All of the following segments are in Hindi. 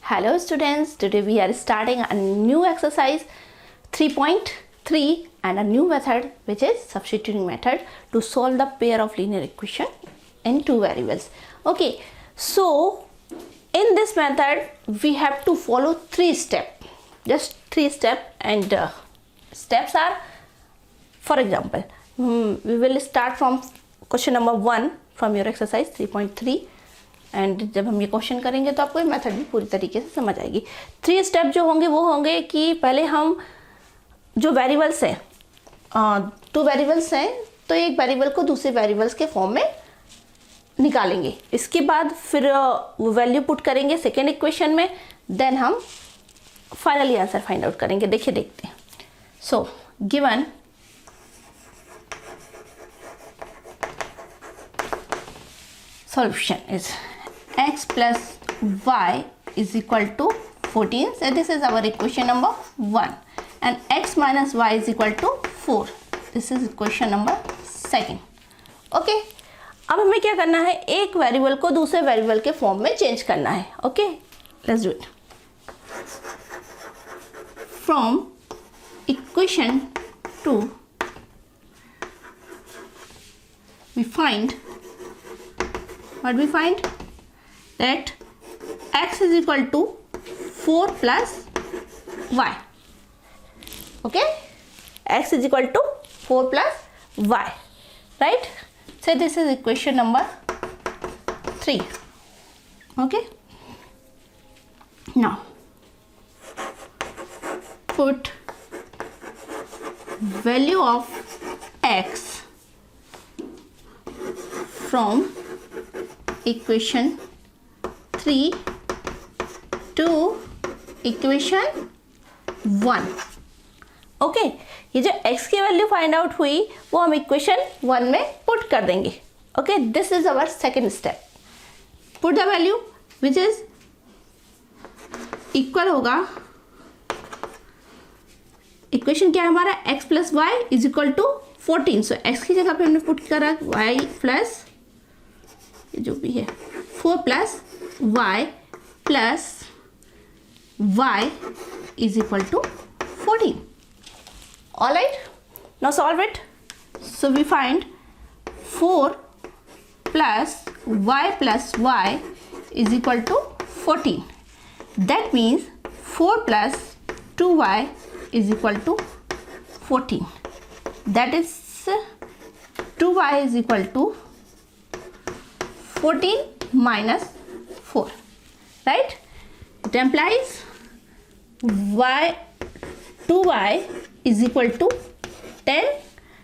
Hello students, today we are starting a new exercise 3.3 and a new method which is substituting method to solve the pair of linear equation in two variables. Okay, so in this method we have to follow three steps, just three steps, and steps are, for example, we will start from question number 1 from your exercise 3.3 and जब हम ये क्वेश्चन करेंगे तो आपको ये मेथड भी पूरी तरीके से समझ आएगी। 3 स्टेप जो होंगे वो होंगे कि पहले हम जो वेरिएबल्स हैं, 2 वेरिएबल्स हैं, तो एक वेरिएबल को दूसरे वेरिएबल्स के फॉर्म में निकालेंगे। इसके बाद फिर वो वैल्यू पुट करेंगे सेकेंड इक्वेशन में, देन हम फाइनली आंसर फाइंड आउट करेंगे। देखिए देखते हैं। So given solution is x plus y is equal to 14. So this is our equation number 1, and x minus y is equal to 4. This is equation number 2. Okay, अब हमें क्या करना है, एक वेरिएबल को दूसरे वेरिएबल के फॉर्म में चेंज करना है। Okay, let's do it. From equation 2 we find that x is equal to 4 plus y. Okay, x is equal to 4 plus y, right? So this is equation number 3. Okay, now put value of x from equation 3 to equation 1। Okay, ये जो x की वैल्यू फाइंड आउट हुई वो हम इक्वेशन 1 में पुट कर देंगे। Okay, this is our second step. Put the value which is equal होगा, इक्वेशन क्या है हमारा, x plus Y is equal to 14। सो x की जगह पे हमने पुट करा y प्लस जो भी है 4 plus y plus y is equal to 14। Alright, now solve it. So we find 4 plus y is equal to 14। That means 4 plus 2y is equal to 14। That is 2y is equal to 14 minus 4, right? It implies 2y is equal to 10.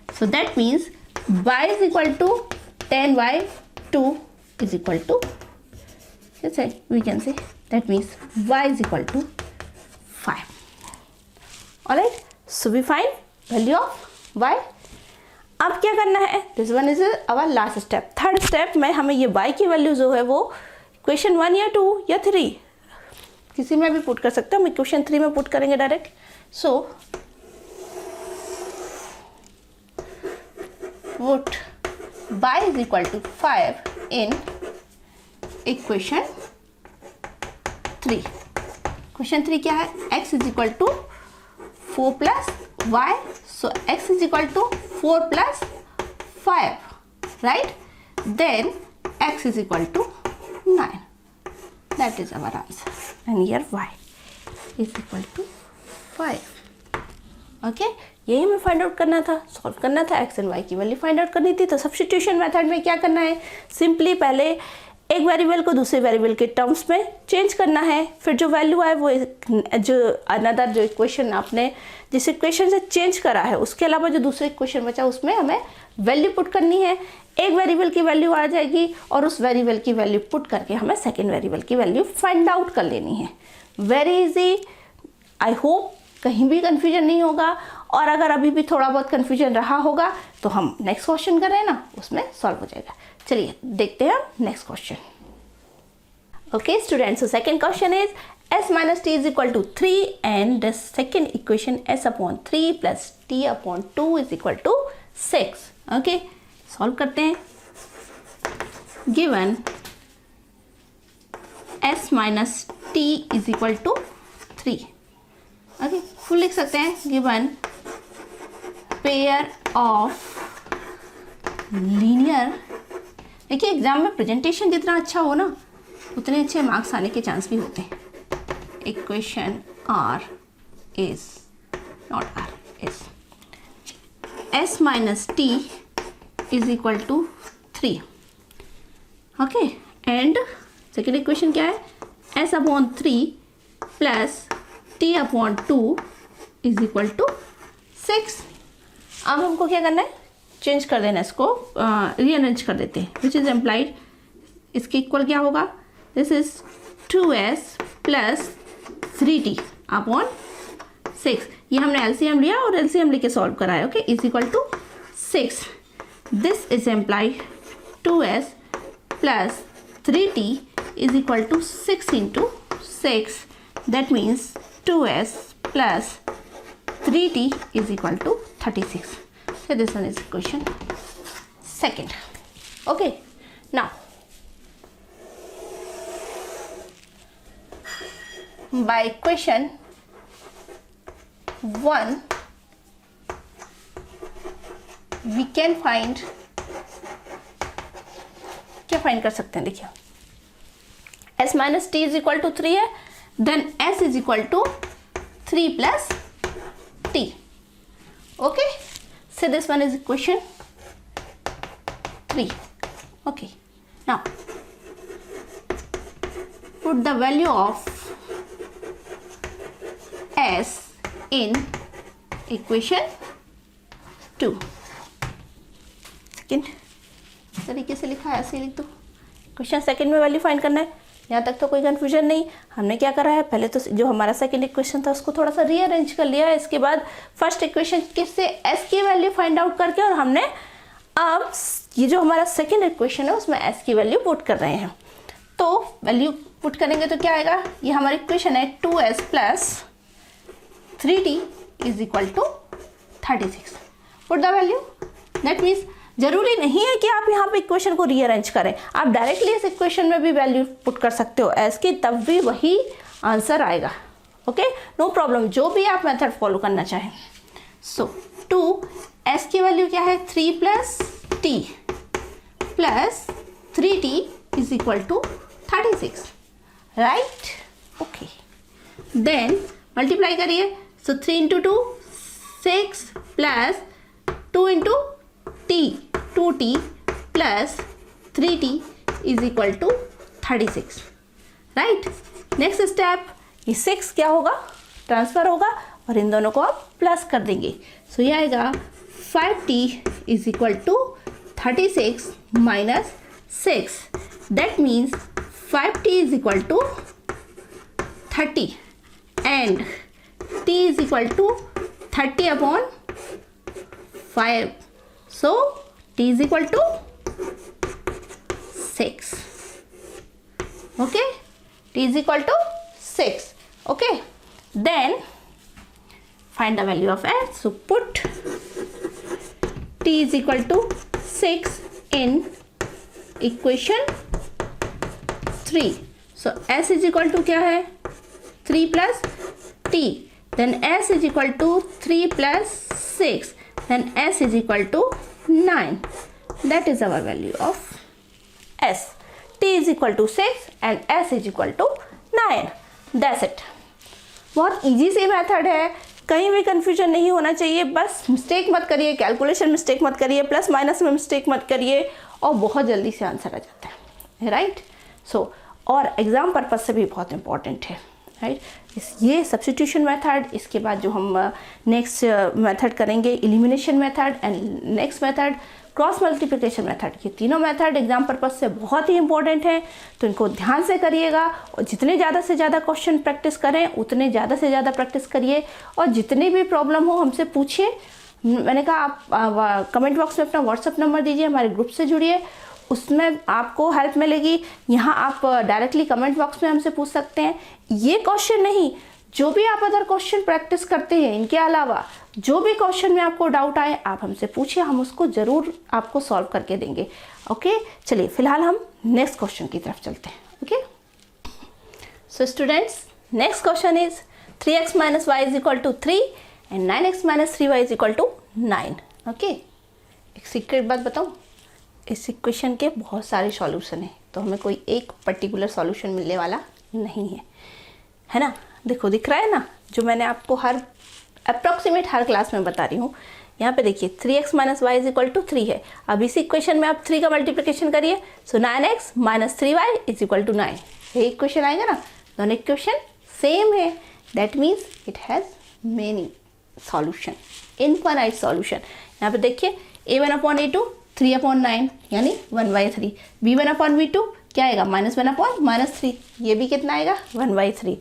So that means y is equal to 10y, 2 is equal to, let's say we can say that means y is equal to 5. Alright, so we find value of y. अब क्या करना है, this one is our last step. Third step में हमें ये y की वैल्यू जो है वो इक्वेशन 1 या 2 या 3 किसी में भी पुट कर सकते हैं। हम इक्वेशन 3 में पुट करेंगे direct. So put y is equal to 5 in equation 3। Equation 3 क्या है, x is equal to 4 plus y. So x is equal to 4 plus 5, right? Then x is equal to 9. That is our answer. And here y is equal to 5. Okay, यही हमें फाइंड आउट करना था, सॉल्व करना था, x एंड y की वैल्यू फाइंड आउट करनी थी। तो सब्स्टिट्यूशन मेथड में क्या करना है, सिंपली पहले एक वेरिएबल को दूसरे वेरिएबल के टर्म्स में चेंज करना है, फिर जो वैल्यू आए वो जो अनदर जो इक्वेशन आपने जिस इक्वेशन से चेंज करा है उसके अलावा जो दूसरे इक्वेशन बचा उसमें हमें वैल्यू पुट करनी है। एक वेरिएबल की वैल्यू आ जाएगी और उस वेरिएबल की वैल्यू पुट करके हमें सेकेंड वेरिएबल की वैल्यू फाइंड आउट कर लेनी है। वेरी इजी, आई होप कहीं भी कन्फ्यूजन नहीं होगा, और अगर अभी भी थोड़ा बहुत कन्फ्यूजन रहा होगा तो हम नेक्स्ट क्वेश्चन कर रहे हैं ना, उसमें सॉल्व हो जाएगा। चलिए देखते हैं next question. Okay students, so second question is s minus t is equal to 3 and the second equation s upon 3 plus t upon 2 is equal to 6. Okay, solve करते हैं। Given s minus T is equal to 3। Okay, full लिख सकते हैं, गिवन पेयर ऑफ लीनियर। देखिए एग्जाम में प्रेजेंटेशन जितना अच्छा हो ना उतने अच्छे मार्क्स आने के चांस भी होते हैं। Equation are is not are is s minus T is equal to 3। Okay, and second equation क्या है, s upon 3 plus t upon 2 is equal to 6। अब हमको क्या करना है, चेंज कर देना, इसको रीअरेंज कर देते हैं, विच इज एम्प्लाइड इसके इक्वल क्या होगा, this is 2s plus 3t upon 6। ये हमने एलसीएम लिया और एलसीएम लेके सॉल्व कराया। Okay, is equal to 6। This is implied 2s plus 3t is equal to 6 into 6, that means 2s plus 3t is equal to 36. So this one is question second. Okay, now by question 1 we can find, क्या फाइंड कर सकते हैं, देखिए s minus T is equal to 3 है, then s is equal to 3 plus t. Okay, so this one is equation 3. Okay, now put the value of s in equation 2. Second तरीके से लिखा है, ऐसे लिख दो। क्वेश्चन सेकेंड में वैल्यू फाइंड करना है, यहाँ तक तो कोई कंफ्यूजन नहीं। हमने क्या करा है, पहले तो जो हमारा सेकंड इक्वेशन था उसको थोड़ा सा रीअरेंज कर लिया है, इसके बाद फर्स्ट इक्वेशन किससे s की वैल्यू फाइंड आउट करके, और हमने अब ये जो हमारा सेकंड इक्वेशन है उसमें s की वैल्यू पुट कर रहे हैं। तो वैल्यू पुट करेंगे तो क्या आएगा, ये हमारी इक्वेशन है 2s plus 3t is equal to 36। Put the value, that means जरूरी नहीं है कि आप यहाँ पे इक्वेशन को रीअरेंज करें, आप डायरेक्टली इस इक्वेशन में भी वैल्यू पुट कर सकते हो एस की, तब भी वही आंसर आएगा। ओके, नो प्रॉब्लम, जो भी आप मेथड फॉलो करना चाहें। सो 2s की वैल्यू क्या है, 3 plus t plus 3t is equal to 36, right. Okay, then multiply करिए, so 3 into 2 6 plus 2 into t 2t plus 3t is equal to 36, right. Next step, ये 6 क्या होगा, ट्रांसफर होगा और इन दोनों को आप प्लस कर देंगे। सो ये आएगा 5t is equal to 36 minus 6, that means 5t is equal to 30 and t is equal to 30 upon 5. So t is equal to 6. Okay, t is equal to 6. Okay, then find the value of s. So put t is equal to 6 in equation 3. So s is equal to क्या है, 3 plus t. Then s is equal to 3 plus 6. Then s is equal to 9. That is our value of s. t is equal to 6 and s is equal to 9. That's it. बहुत इजी सी मेथड है, कहीं भी कंफ्यूजन नहीं होना चाहिए, बस मिस्टेक मत करिए, कैलकुलेशन मिस्टेक मत करिए, प्लस माइनस में मिस्टेक मत करिए और बहुत जल्दी से आंसर आ जाता है, राइट। सो और एग्ज़ाम पर्पज से भी बहुत इंपॉर्टेंट है, राइट। ये सब्स्टिट्यूशन मेथड, इसके बाद जो हम नेक्स्ट मेथड करेंगे elimination method and next method cross multiplication method, ये तीनों मेथड एग्जाम पर्पज से बहुत ही इंपॉर्टेंट है, तो इनको ध्यान से करिएगा और जितने ज़्यादा से ज़्यादा क्वेश्चन प्रैक्टिस करें उतने ज़्यादा से ज़्यादा प्रैक्टिस करिए और जितनी भी प्रॉब्लम हो हमसे पूछिए। मैंने कहा आप कमेंट बॉक्स में अपना व्हाट्सअप नंबर दीजिए, हमारे ग्रुप से जुड़िए, उसमें आपको हेल्प मिलेगी। यहाँ आप डायरेक्टली कमेंट बॉक्स में हमसे पूछ सकते हैं। ये क्वेश्चन नहीं, जो भी आप अदर क्वेश्चन प्रैक्टिस करते हैं, इनके अलावा जो भी क्वेश्चन में आपको डाउट आए आप हमसे पूछिए, हम उसको ज़रूर आपको सॉल्व करके देंगे। ओके, चलिए फिलहाल हम नेक्स्ट क्वेश्चन की तरफ चलते हैं। Okay, So students, next question is 3x minus y is equal to 3 and 9x minus 3y is equal to 9. Okay, एक सीक्रेट बात बताऊँ, इस इक्वेशन के बहुत सारे सॉल्यूशन हैं, तो हमें कोई एक पर्टिकुलर सॉल्यूशन मिलने वाला नहीं है, है ना। देखो दिख रहा है ना, जो मैंने आपको हर अप्रॉक्सीमेट हर क्लास में बता रही हूँ। यहाँ पे देखिए 3x minus y is equal to 3 है। अब इसी इक्वेशन में आप 3 का मल्टीप्लिकेशन करिए, so 9x minus 3y is equal to 9। यही इक्वेशन आएगा ना, दोनों इक्वेशन सेम है, that means it has many solution, infinite solution. यहाँ पे देखिए a1/a2 3/9 यानी 1/3, b1/v2 क्या आएगा -1/-3, ये भी कितना आएगा 1/3,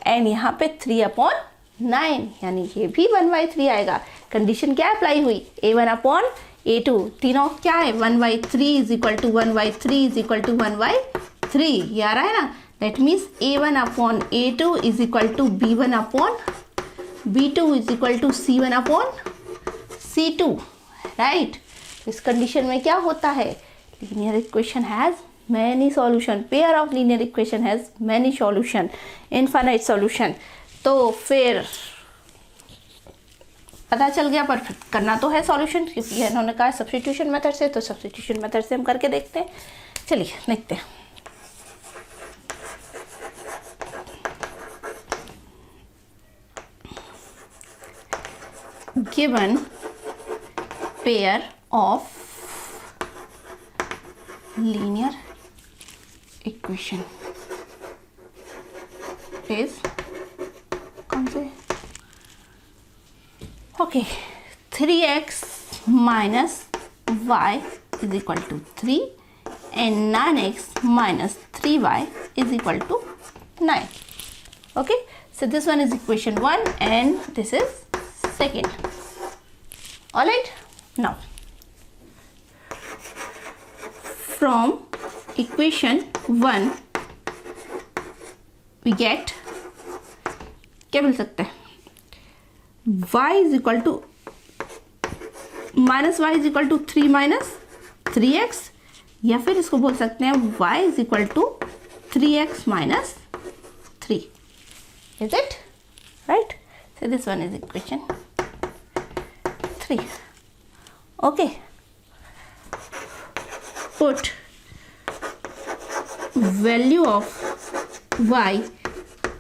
एंड यहाँ पे 3/9 यानी ये भी 1/3 आएगा। कंडीशन क्या अप्लाई हुई, a1/a2 तीनों क्या है 1/3 is equal to 1/3 is equal to 1/3, ये आ रहा है ना। That means a1/a2 is equal to b1/b2 is equal to c1/c2, right. इस कंडीशन में क्या होता है, linear equation has many solution, pair of linear equation has many solution, infinite solution. तो फिर पता चल गया, पर करना तो है सॉल्यूशन, क्योंकि इन्होंने कहा सब्स्टिट्यूशन मेथड से, तो सब्स्टिट्यूशन मेथड से हम करके देखते हैं। चलिए देखते हैं। Given pair of linear equation is कौन से, okay 3x minus y is equal to 3 and 9x minus 3y is equal to 9. Okay, so this one is equation 1 and this is second. All right, now from equation 1 we get, क्या मिल सकता है, y is equal to minus y is equal to 3 minus 3x, या फिर इसको बोल सकते हैं y is equal to 3x minus 3. Is it right? So this one is equation 3. Okay. Put value of y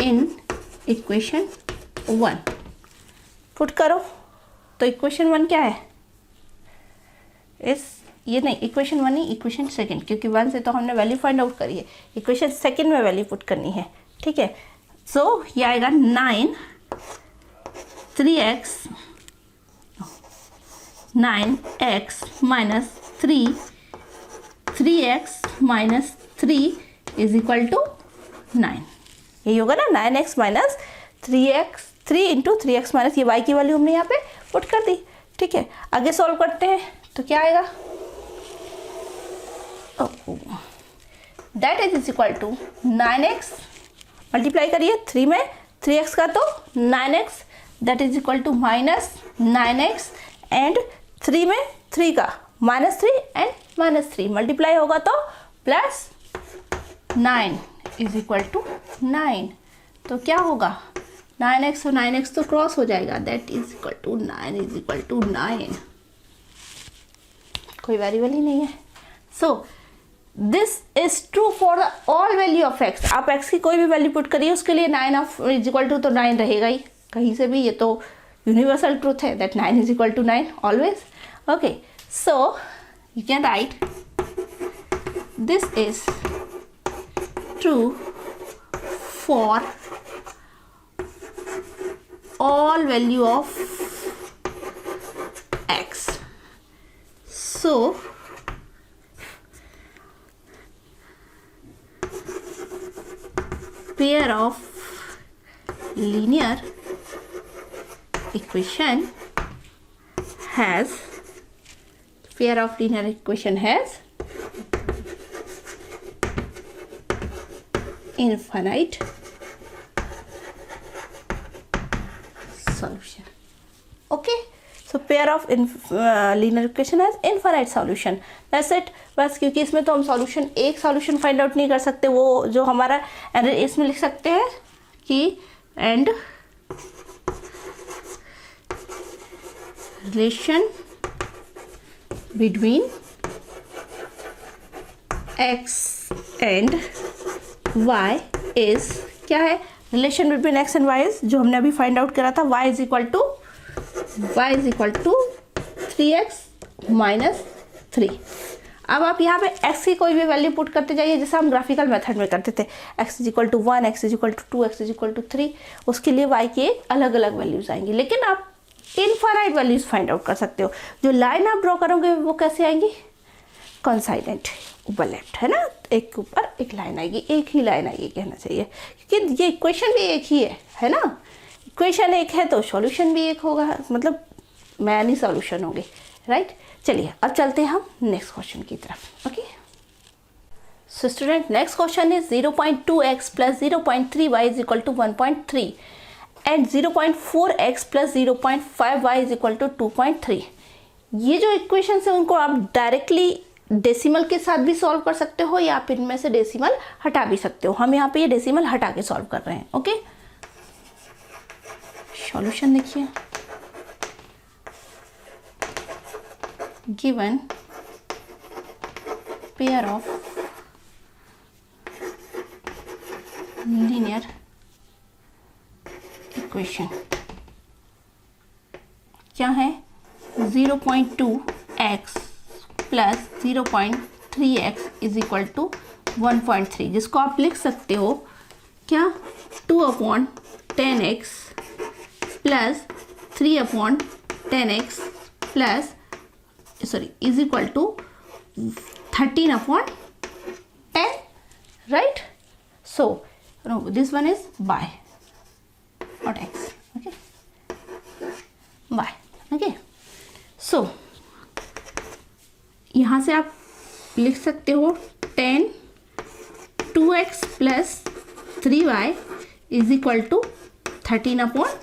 in equation 1. Put करो, तो इक्वेशन 1 क्या है, ये नहीं इक्वेशन 1 नहीं, इक्वेशन सेकंड, क्योंकि 1 से तो हमने वैल्यू फाइंड आउट करी है, इक्वेशन सेकंड में वैल्यू पुट करनी है, ठीक है। सो ये आएगा 9 9x minus 3x minus 3 is equal to 9, यही होगा ना, 9x minus 3 into 3x minus, ये y की वैल्यू हमने यहाँ पे पुट कर दी, ठीक है। आगे सॉल्व करते हैं तो क्या आएगा, that is equal to 9x multiply करिए 3 में 3x का तो 9x, that is equal to minus 9x and 3 में 3 का -3 एंड -3 मल्टीप्लाई होगा तो प्लस 9 इज इक्वल टू 9, तो क्या होगा 9x और 9x तो क्रॉस हो जाएगा, that is equal to 9 is equal to 9, कोई वेरिएबल ही नहीं है। So this is true for all value of x, आप x की कोई भी वैल्यू पुट करिए उसके लिए 9 इज इक्वल टू तो 9 रहेगा ही, कहीं से भी, ये तो यूनिवर्सल ट्रूथ है that 9 is equal to 9 always. Okay, so you can write this is true for all value of x. So pair of linear equation has infinite solution. Okay, so pair of linear equation has infinite solution, that's it. बस क्योंकि इसमें तो हम सॉल्यूशन एक सॉल्यूशन फाइंड आउट नहीं कर सकते, वो जो हमारा इसमें लिख सकते हैं कि and relation between x and y is, क्या है, relation between x and y is, जो हमने अभी फाइंड आउट करा था, y is equal to 3x minus 3। अब आप यहाँ पे x की कोई भी वैल्यू पुट करते जाइए, जैसे हम ग्राफिकल मेथड में करते थे, x is equal to 1, x is equal to 2, x is equal to 3, उसके लिए y की अलग अलग वैल्यूज आएंगी। लेकिन आप इनफाइनाइट वैल्यूज फाइंड आउट कर सकते हो। जो लाइन आप ड्रॉ करोगे वो कैसे आएंगी, कॉन्साइडेंट, ऊपर लेफ्ट, है ना, एक के ऊपर एक लाइन आएगी, एक ही लाइन आएगी कहना चाहिए, क्योंकि ये इक्वेशन भी एक ही है ना, इक्वेशन एक है तो सॉल्यूशन भी एक होगा, मतलब मैनी सॉल्यूशन होंगे, राइट। चलिए अब चलते हैं हम नेक्स्ट क्वेश्चन की तरफ। Okay, so student next question is 0.2x plus 0.3y is equal to 1.3 and 0.4x plus 0.5y is equal to 2.3। ये जो इक्वेशन है उनको आप डायरेक्टली डेसिमल के साथ भी सॉल्व कर सकते हो, या आप इनमें से डेसिमल हटा भी सकते हो। हम यहाँ पे ये डेसिमल हटा के सॉल्व कर रहे हैं। ओके, सॉल्यूशन देखिए, given pair of linear equation क्या है, 0.2x plus 0.3x is equal to 1.3, जिसको आप लिख सकते हो क्या, 2/10x plus 3/10x plus is equal to 13/10, right. So this one is y, not x, okay, y, okay। सो यहाँ से आप लिख सकते हो 2x plus 3y is equal to 13/10।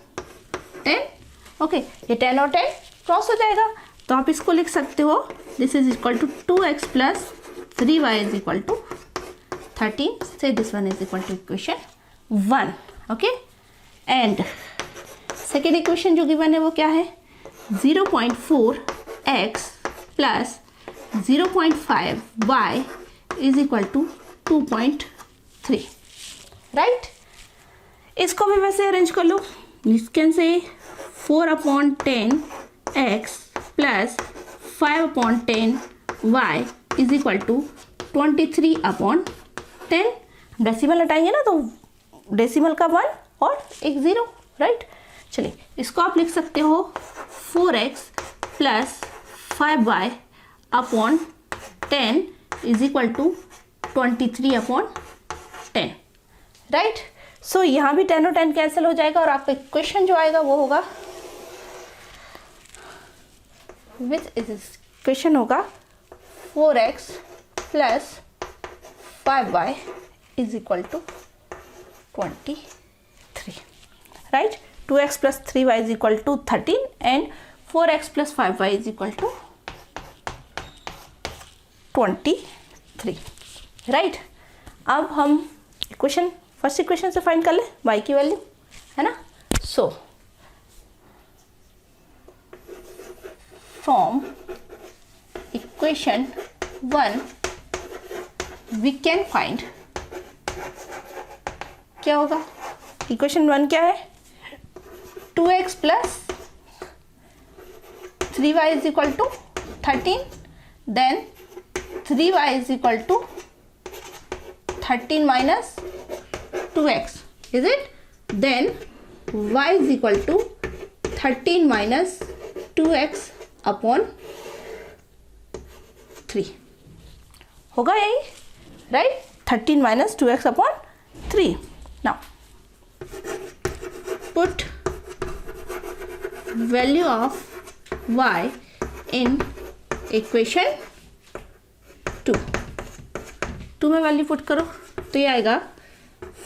Okay, ये 10 और 10 क्रॉस हो जाएगा, तो आप इसको लिख सकते हो, this is equal to 2x plus 3y is equal to 13, say this one is equal to equation 1। Okay, and second equation जो गिवन है वो क्या है, 0.4x plus 0.5y is equal to 2.3, right. इसको भी वैसे अरेंज कर लो, can say 4/10x plus 5/10y is equal to 23/10। Decimal हटाएंगे ना तो डेसिमल का 1 और एक 0, राइट। चलिए इसको आप लिख सकते हो 4x plus 5y upon 10 is equal to 23/10, right. So यहाँ भी 10 और 10 कैंसिल हो जाएगा और आपका इक्वेशन जो आएगा वो होगा, विच इज इक्वेशन होगा 4x plus 5y is equal to 23, right. 2x plus 3y is equal to 13 and 4x plus 5y is equal to 23, right. अब हम इक्वेशन फर्स्ट इक्वेशन से फाइंड कर ले y की वैल्यू, है ना। So from equation 1 we can find, क्या होगा, इक्वेशन 1 क्या है, 2x plus 3y is equal to 13, then 3y is equal to 13 minus 2x, is it? Then y is equal to 13 minus 2x upon 3 होगा यही, right? 13 minus 2x upon 3. Now put value of y in equation 2. 2 में वैल्यू पुट करो तो ये आएगा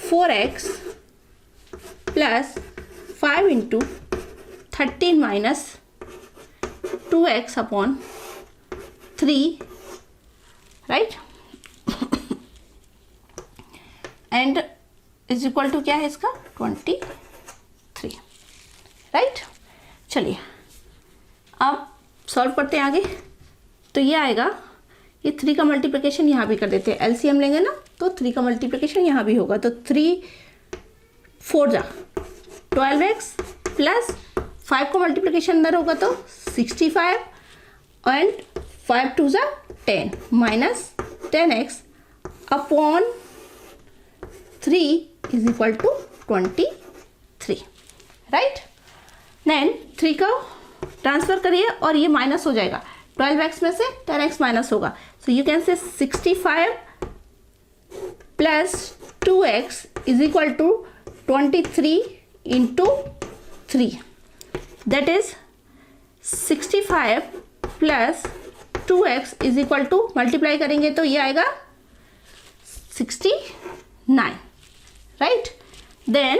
4x plus 5 into 13 minus 2x upon 3, right, and is equal to क्या है इसका 23, राइट। चलिए अब सॉल्व करते हैं आगे। तो ये आएगा, ये 3 का मल्टीप्लिकेशन यहाँ भी कर देते हैं, एलसीएम लेंगे ना तो 3 का मल्टीप्लिकेशन यहाँ भी होगा, तो 3 4 जा 12x प्लस 5 को मल्टीप्लिकेशन अंदर होगा तो 65 एंड 5 2 जा 10 minus 10x upon 3 is equal to 23, right. Then 3 का ट्रांसफर करिए और ये माइनस हो जाएगा, 12x में से 10x माइनस होगा, सो you can say 65 plus 2x is equal to 23 into 3, that is 65 plus 2x is equal to, multiply करेंगे तो ये आएगा 69, राइट। देन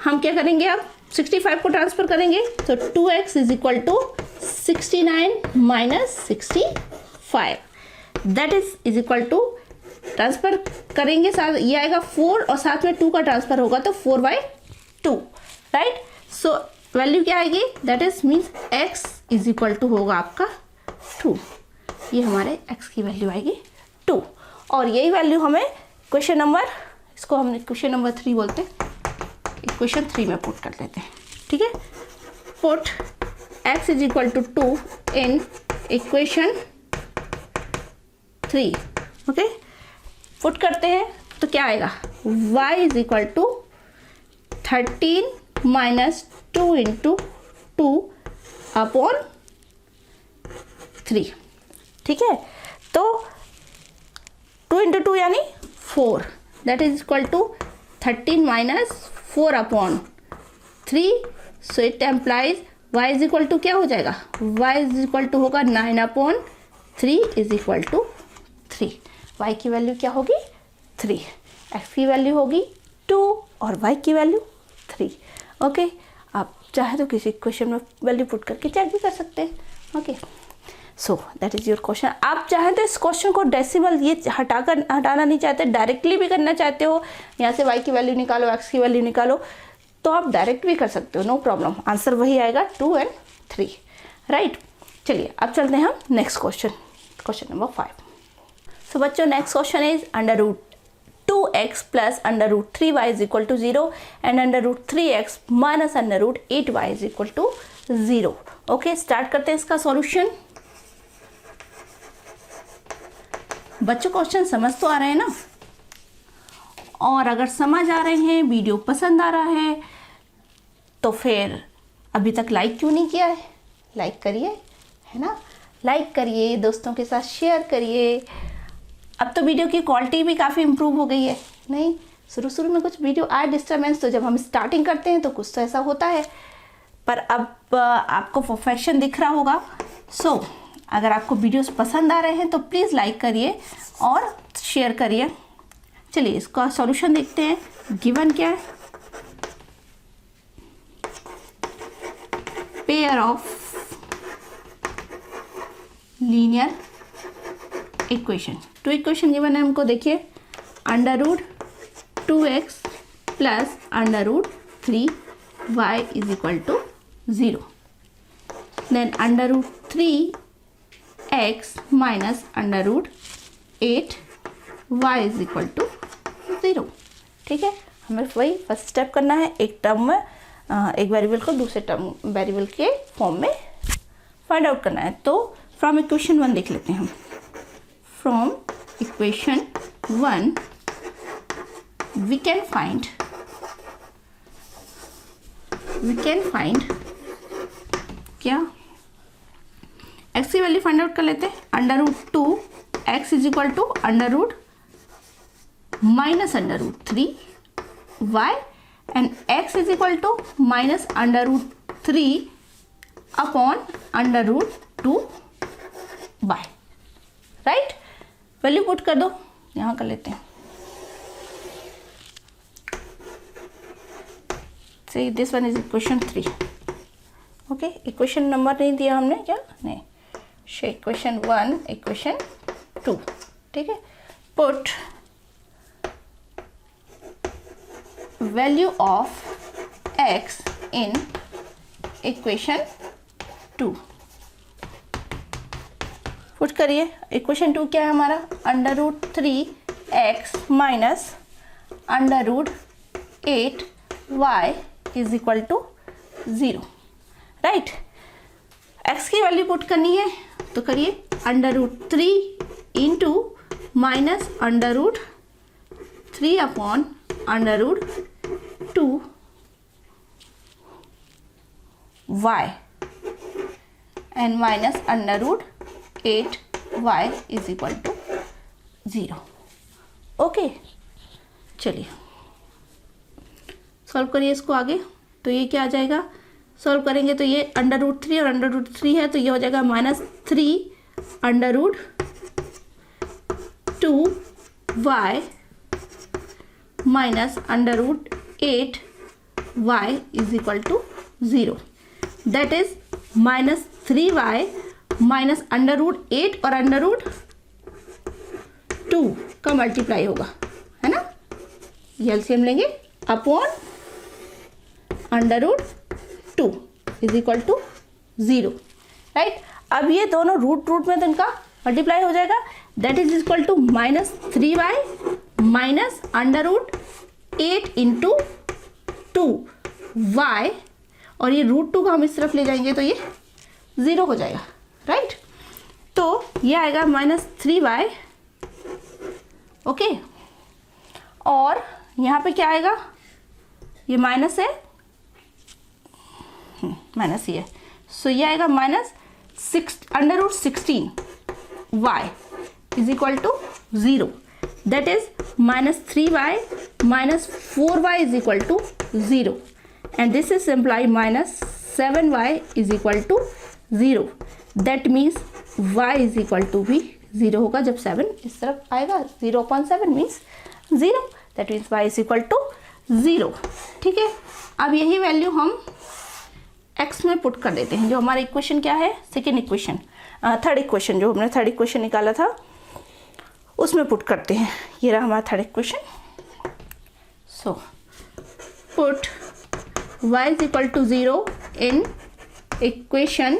हम क्या करेंगे, अब 65 को ट्रांसफर करेंगे तो 2x is equal to 69 minus 65, that is equal to, transfer करेंगे साथ ये आएगा 4 और साथ में 2 का ट्रांसफर होगा तो 4/2, राइट। सो वैल्यू क्या आएगी, that is means x is equal to होगा आपका 2, ये हमारे x की वैल्यू आएगी 2, और यही वैल्यू हमें क्वेश्चन नंबर, इसको हम क्वेश्चन नंबर 3 बोलते हैं, इक्वेशन 3 में पुट कर लेते हैं, ठीक है। Put x is equal to 2 in equation 3, okay. Put करते हैं तो क्या आएगा, y is equal to 13 minus 2 into 2 upon 3, ठीक है। तो 2 इंटू 2 यानी 4, that is equal to 13 minus 4 upon 3, so it implies y is equal to क्या हो जाएगा, y इज इक्वल टू होगा 9 अपॉन 3 इज इक्वल टू 3, y की वैल्यू क्या होगी 3, x की वैल्यू होगी 2 और y की वैल्यू 3, ओके। आप चाहे तो किसी क्वेश्चन में वैल्यू पुट करके चेक भी कर सकते हैं, okay. So that is your question. आप चाहें तो इस क्वेश्चन को डेसिमल ये हटाना नहीं चाहते, डायरेक्टली भी करना चाहते हो, यहाँ से y की वैल्यू निकालो, x की वैल्यू निकालो, तो आप डायरेक्ट भी कर सकते हो, नो प्रॉब्लम, आंसर वही आएगा 2 और 3, राइट। चलिए अब चलते हैं हम next question, question number 5। So बच्चों next question is √2x plus √3y is equal to 0 and √3x minus √8y is equal to 0, okay. Start करते हैं इसका सॉल्यूशन। बच्चों क्वेश्चन समझ तो आ रहे हैं ना, और अगर समझ आ रहे हैं, वीडियो पसंद आ रहा है, तो फिर अभी तक लाइक क्यों नहीं किया है, लाइक करिए, है ना, लाइक करिए, दोस्तों के साथ शेयर करिए। अब तो वीडियो की क्वालिटी भी काफ़ी इम्प्रूव हो गई है, नहीं शुरू में कुछ वीडियो आए डिस्टर्बेंस, तो जब हम स्टार्टिंग करते हैं तो कुछ तो ऐसा होता है, पर अब आपको परफेक्शन दिख रहा होगा। सो अगर आपको वीडियोस पसंद आ रहे हैं तो प्लीज़ लाइक करिए और शेयर करिए। चलिए इसका सॉल्यूशन देखते हैं। गिवन क्या है, pair of linear equation, 2 equation given है हमको, देखिए √2x plus √3y is equal to 0, then √3x minus √8y is equal to 0, ठीक है। हमें वही फर्स्ट स्टेप करना है, एक टर्म में एक वेरिएबल को दूसरे टर्म वेरिएबल के फॉर्म में फाइंड आउट करना है। तो फ्रॉम इक्वेशन 1 देख लेते हैं हम। From equation 1 we can find क्या, x की वैल्यू फाइंड आउट कर लेते हैं। √2x is equal to √ minus √3y and x is equal to minus √3 upon √2y, right. Value put कर दो, यहाँ कर लेते हैं। See this one is equation 3, okay, equation number नहीं दिया हमने क्या, नहीं, इक्वेशन 1, इक्वेशन 2, ठीक है। Put value of x in equation 2, put करिए। इक्वेशन 2 क्या है हमारा, √3x minus √8y is equal to 0, right. x की वैल्यू पुट करनी है तो करिए, √3 into minus √3 upon √2 y and minus √8y is equal to 0। Okay, चलिए सॉल्व करिए इसको आगे। तो ये क्या आ जाएगा, सॉल्व करेंगे तो ये √3 और √3 है, तो ये हो जाएगा -3 √2y minus √8y is equal to 0। That is -3y minus √8 और √2 का मल्टीप्लाई होगा, है ना, ये एलसीएम लेंगे, upon √2 is equal to 0, right. अब ये दोनों रूट में तो इनका मल्टीप्लाई हो जाएगा, that is equal to -3y minus √8 into 2y, और ये √2 को हम इस तरफ ले जाएंगे तो ये 0 हो जाएगा, राइट। तो ये आएगा -3y, ओके, और यहाँ पे क्या आएगा, ये माइनस है, माइनस ही है, सो ये आएगा √16y is equal to 0, that is -3y minus 4y is equal to 0, and this is simply -7y is equal to 0, that means y is equal to भी 0 होगा जब 7 इस तरफ आएगा, 0/7 means 0, that means y is equal to 0, ठीक है। अब यही वैल्यू हम x में पुट कर देते हैं, जो हमारा इक्वेशन क्या है, सेकेंड इक्वेशन, थर्ड इक्वेशन, जो हमने थर्ड इक्वेशन निकाला था उसमें पुट करते हैं। ये रहा हमारा third equation. So put y is equal to 0 in equation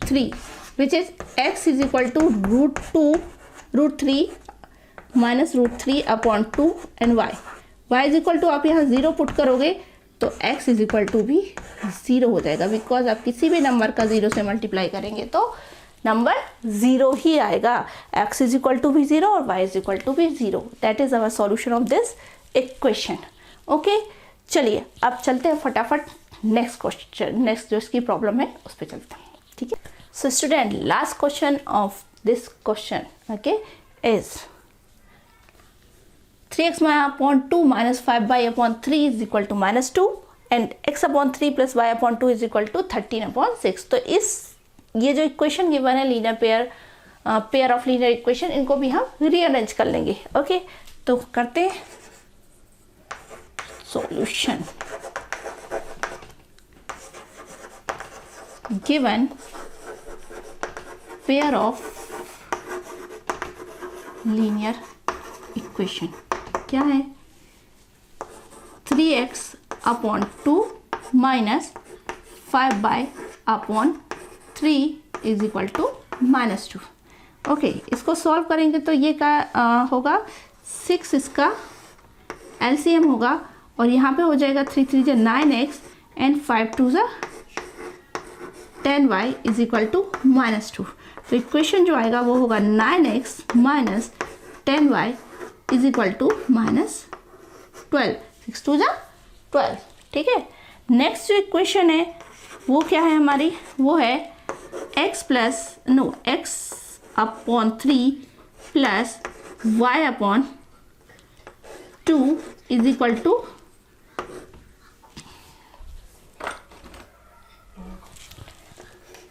3 which is x is equal to √3 minus √3 upon 2 and y is equal to, आप यहाँ 0 पुट करोगे तो x इज इक्वल टू भी 0 हो जाएगा, बिकॉज आप किसी भी नंबर का 0 से मल्टीप्लाई करेंगे तो नंबर 0 ही आएगा। x इज इक्वल टू भी 0 और y इज इक्वल टू भी 0, that is our solution of this equation. Okay, चलिए अब चलते हैं फटाफट नेक्स्ट क्वेश्चन, नेक्स्ट जो इसकी प्रॉब्लम है उस पर चलते हैं, ठीक है। So student, last question of this question, okay, is 3x upon 2 minus 5y upon 3 is equal to -2 and x upon 3 plus y upon 2 is equal to 13 upon 6। तो ये जो इक्वेशन गिवन है linear pair of linear equation, इनको भी हम रीअरेंज कर लेंगे। ओके, तो करते हैं solution. Given pair of linear equation क्या है, 3x upon 2 minus 5y upon 3 is equal to -2। Okay, इसको सॉल्व करेंगे तो ये क्या होगा, 6 इसका एलसीएम होगा, और यहाँ पे हो जाएगा 3 3 जा 9x एंड 5 2 जा 10y इज इक्वल टू -2। तो इक्वेशन जो आएगा वो होगा 9x minus 10y is equal to -12, 6 2 जा 12, ठीक है। नेक्स्ट जो इक्वेशन है वो क्या है हमारी, वो है x upon 3 plus y upon 2 is equal to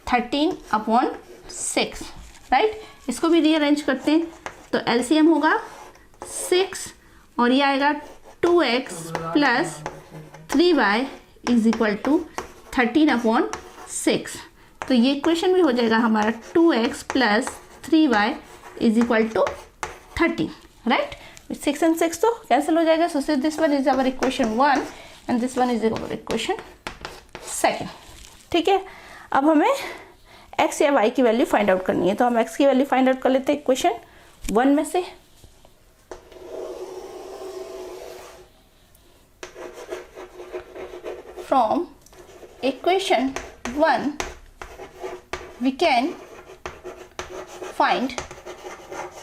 13 upon 6, right. इसको भी रीअरेंज करते हैं तो एलसीएम होगा 6 और ये आएगा 2x plus 3y is equal to 13/6। तो ये इक्वेशन भी हो जाएगा हमारा 2x plus 3y is equal to 13, right. 6 and 6 तो कैंसिल हो जाएगा। So this one is our equation 1 and this one is our equation 2। ठीक है, अब हमें x या y की वैल्यू फाइंड आउट करनी है, तो हम x की वैल्यू फाइंड आउट कर लेते हैं इक्वेशन 1 में से। From equation 1 we can find,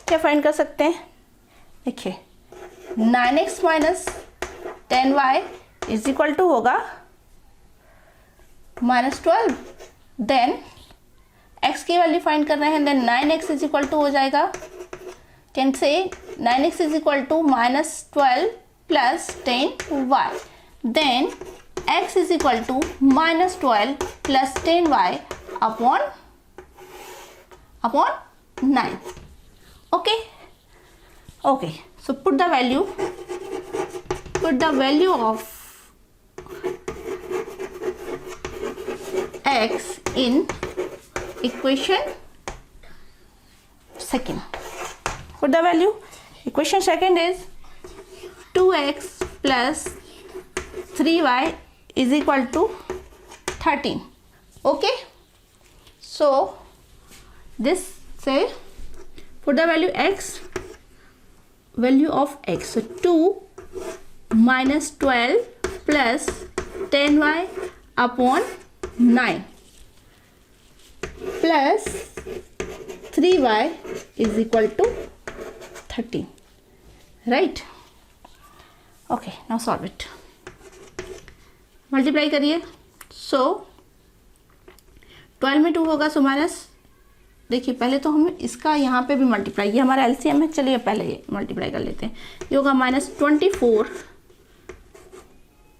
क्या फाइंड कर सकते हैं, देखिए 9x minus 10y is equal to होगा -12। देन x की वैल्यू फाइंड कर रहे हैं, then 9x is equal to हो जाएगा, can say 9x is equal to -12 plus 10y। Then x is equal to -12 plus 10y upon 9। okay, so put the value of x in equation second. Put the value, equation second is 2x plus 3y is equal to 13. Okay, so this say put the value of x, so 2 minus 12 plus 10y upon 9 plus 3y is equal to 13, right? Okay, now solve it. Multiply करिए, सो 12 में 2 होगा, सो माइनस, देखिए पहले तो हम इसका यहाँ पे भी मल्टीप्लाई, ये हमारा एलसीएम है, चलिए पहले ये मल्टीप्लाई कर लेते हैं। ये होगा -24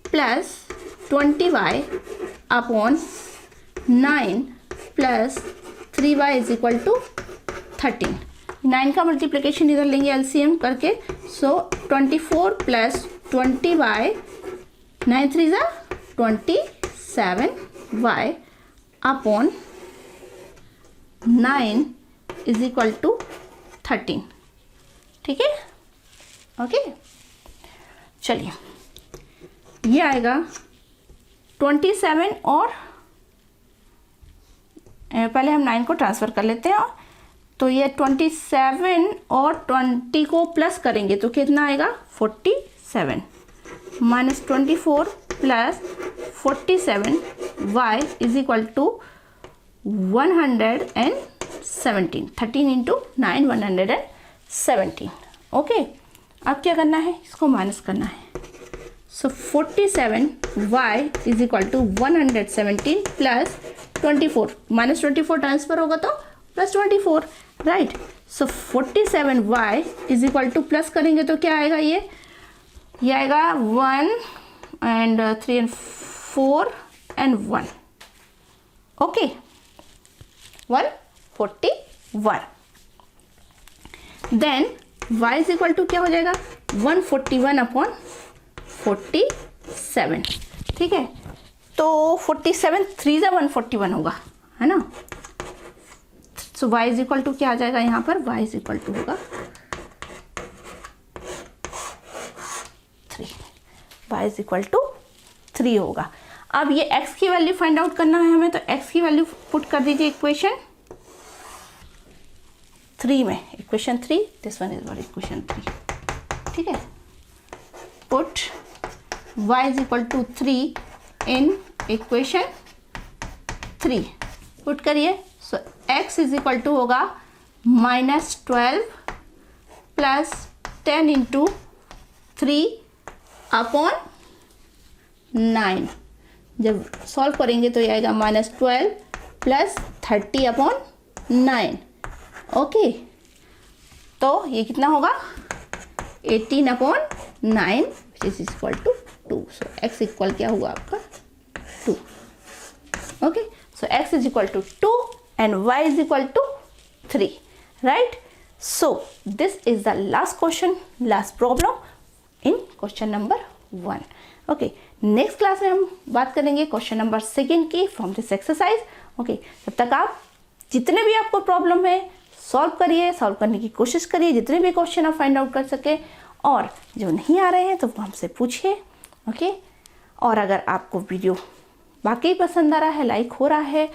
plus 20y upon 9 plus 3y is equal to 13। 9 का मल्टीप्लिकेशन इधर लेंगे एलसीएम करके, सो 24 प्लस 20y, 9 3 ज़ा 27y upon 9 is equal to 13। ठीक है, ओके, चलिए ये आएगा 27 और पहले हम 9 को ट्रांसफ़र कर लेते हैं, तो ये 27 और 20 को प्लस करेंगे तो कितना आएगा 47 minus 24 plus 47 y is equal to 117। 13 into 9 117। Okay, अब क्या करना है, इसको माइनस करना है, so 47 y is equal to 117 plus 24, minus 24 transfer होगा तो plus 24, right. So 47 y is equal to plus करेंगे तो क्या आएगा, ये आएगा 1 and 3 and 4 and 1, okay 141। Then y is equal to क्या हो जाएगा 141 अपॉन 47। ठीक है, तो 47 3 ज़ा 141 होगा, है ना। सो y इज इक्वल टू क्या आ जाएगा यहाँ पर, y इज इक्वल टू होगा 3, y इज इक्वल टू 3 होगा। अब ये x की वैल्यू फाइंड आउट करना है हमें, तो x की वैल्यू पुट कर दीजिए इक्वेशन 3 में, equation 3, this one is equation 3। ठीक है, put y is equal to 3 in equation 3, put करिए, so x is equal to होगा -12 प्लस 10 इंटू 3 अपॉन 9। जब सॉल्व करेंगे तो ये आएगा -12 प्लस 30 अपॉन 9। ओके, तो ये कितना होगा 18 upon 9 which is equal to 2। So x equal क्या हुआ आपका 2। Okay, so x is equal to 2 and y is equal to 3, right. So this is the last question, last problem in question number 1। Okay, next class में हम बात करेंगे क्वेश्चन नंबर 2 की फ्रॉम दिस एक्सरसाइज। ओके, तब तक आप जितने भी आपको प्रॉब्लम है सॉल्व करिए, सॉल्व करने की कोशिश करिए, जितने भी क्वेश्चन आप फाइंड आउट कर सके, और जो नहीं आ रहे हैं तो वो हमसे पूछिए। ओके, और अगर आपको वीडियो वाकई पसंद आ रहा है, लाइक हो रहा है,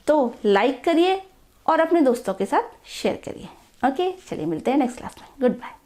तो लाइक करिए और अपने दोस्तों के साथ शेयर करिए। ओके, चलिए मिलते हैं नेक्स्ट क्लास में। Good bye.